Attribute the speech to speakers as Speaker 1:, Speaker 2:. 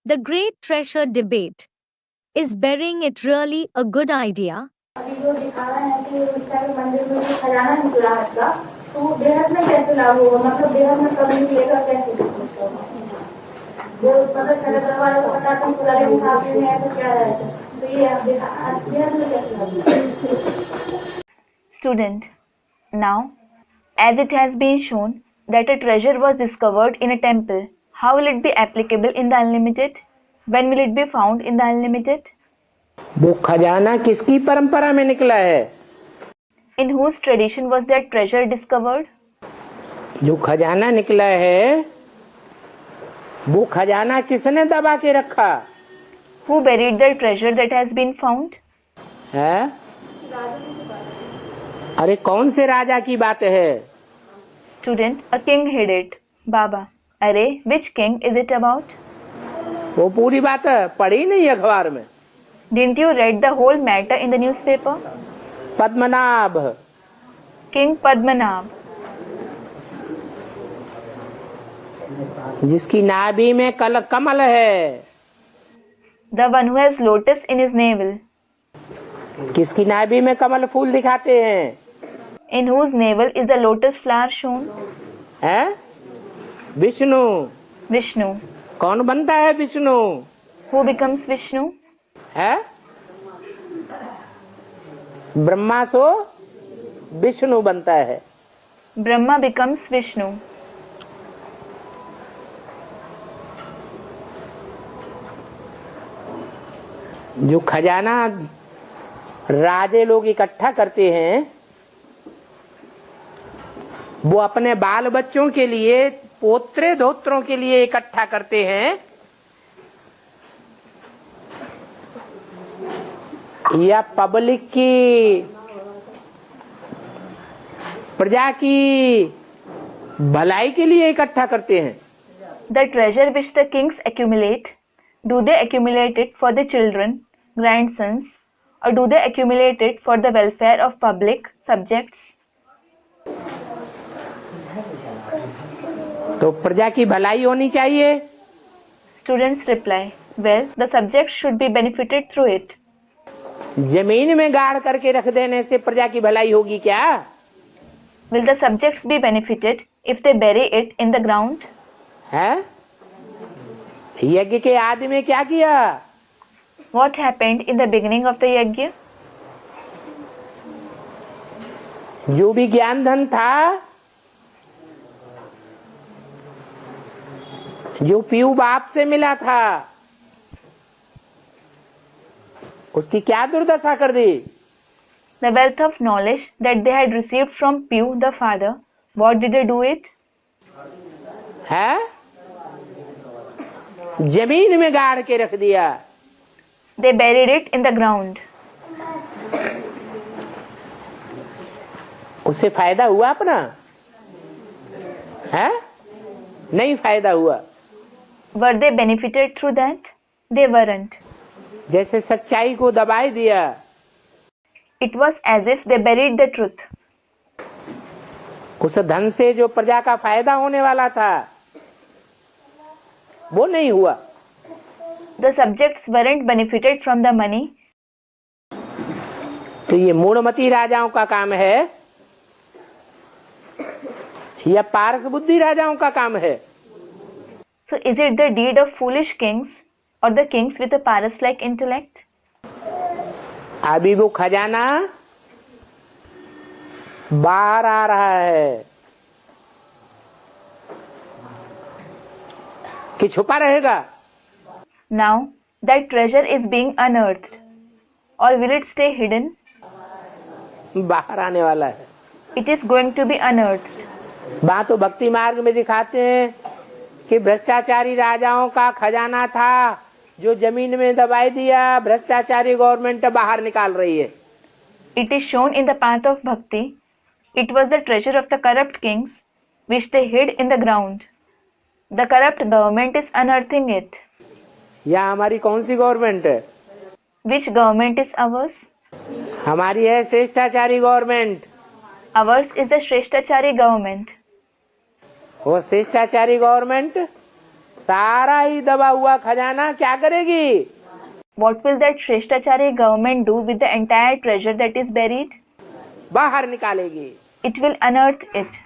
Speaker 1: The great treasure debate. Is burying it really a good idea?
Speaker 2: अभी जो दिखावा है कि उसका मंदिर में जो खजाना निकला है तो बेहद में कैसे लागू होगा, मतलब बेहद में कभी मिलेगा कैसे? जो मतलब सगे दरबार को पता था पुराने हिसाब से ऐसा क्या है, तो ये आप बेहद में कैसे लागू?
Speaker 3: Student, now, as it has been shown that a treasure was discovered in a temple, how will it be applicable in the unlimited? When will it be found in the unlimited?
Speaker 4: वो खजाना किसकी परंपरा में निकला है?
Speaker 3: In whose tradition was that treasure discovered?
Speaker 4: जो खजाना निकला है वो खजाना किसने दबा के रखा?
Speaker 3: Who buried the treasure that has been found?
Speaker 4: है? अरे कौन से राजा की बात है?
Speaker 3: Student, a king hid it. Baba, array, which king is it about?
Speaker 4: वो पूरी बात पढ़ी नहीं अखबार में?
Speaker 3: Didn't you read the whole matter in the newspaper?
Speaker 4: Padmanabha,
Speaker 3: King Padmanabh,
Speaker 4: जिसकी नाभि में कमल है।
Speaker 3: the one who has lotus in his navel,
Speaker 4: किसकी नाभि में कमल फूल दिखाते हैं?
Speaker 3: in whose navel is the lotus flower shown?
Speaker 4: है? विष्णु।
Speaker 3: Vishnu.
Speaker 4: कौन बनता है विष्णु?
Speaker 3: Who becomes Vishnu?
Speaker 4: है? ब्रह्मा सो विष्णु बनता है।
Speaker 3: Brahma becomes Vishnu.
Speaker 4: जो खजाना राजे लोग इकट्ठा करते हैं वो अपने बाल बच्चों के लिए, पोत्रे धोत्रों के लिए इकट्ठा करते हैं या पब्लिक की, प्रजा की भलाई के लिए इकट्ठा करते हैं?
Speaker 3: The treasure which the kings accumulate, do they accumulate it for the children, grandsons, or do they accumulate it for the welfare of public subjects?
Speaker 4: तो प्रजा की भलाई होनी चाहिए।
Speaker 3: Students reply, well, the subjects should be benefited through it.
Speaker 4: जमीन में गाड़ करके रख देने से प्रजा की भलाई होगी क्या?
Speaker 3: Will the subjects be benefited if they bury it in the ground?
Speaker 4: है? यज्ञ के आदि में क्या किया?
Speaker 3: What happened in the beginning of the yajna?
Speaker 4: जो भी ज्ञान धन था, जो पीऊ बाप से मिला था, उसकी क्या दुर्दशा कर दी?
Speaker 3: The wealth of knowledge that they had received from Pew the father, what did they do it?
Speaker 4: है? जमीन में गाड़ के रख दिया।
Speaker 3: They buried it in the ground.
Speaker 4: उससे फायदा हुआ अपना? है? नहीं फायदा हुआ।
Speaker 3: Were they benefited through that? They weren't.
Speaker 4: जैसे सच्चाई को दबाई दिया।
Speaker 3: It was as if they buried the truth.
Speaker 4: उस धन से जो प्रजा का फायदा होने वाला था वो नहीं हुआ।
Speaker 3: The subjects weren't benefited from the money.
Speaker 4: तो ये मूढ़मती राजाओं का काम है या पारस बुद्धि राजाओं का काम है?
Speaker 3: So is it the deed of foolish kings or the kings with a Paras-like intellect?
Speaker 4: अभी वो खजाना बाहर आ रहा है कि छुपा रहेगा?
Speaker 3: Now that treasure is being unearthed, or will it stay hidden?
Speaker 4: बाहर आने वाला है।
Speaker 3: It is going to be unearthed.
Speaker 4: बात तो भक्ति मार्ग में दिखाते हैं कि भ्रष्टाचारी राजाओं का खजाना था जो जमीन में दबाई दिया, भ्रष्टाचारी गवर्नमेंट बाहर निकाल रही है।
Speaker 3: It is shown in the path of bhakti. It was the treasure of the corrupt kings which they hid in the ground. The corrupt government is unearthing it.
Speaker 4: या हमारी कौन सी गवर्नमेंट है?
Speaker 3: Which government is ours?
Speaker 4: हमारी है श्रेष्ठाचारी government.
Speaker 3: Ours is the Shrestachari government.
Speaker 4: वो श्रेष्ठाचारी government सारा ही दबा हुआ खजाना क्या करेगी?
Speaker 3: What will that Shrestachari government do with the entire treasure that is buried?
Speaker 4: बाहर निकालेगी.
Speaker 3: It will unearth it.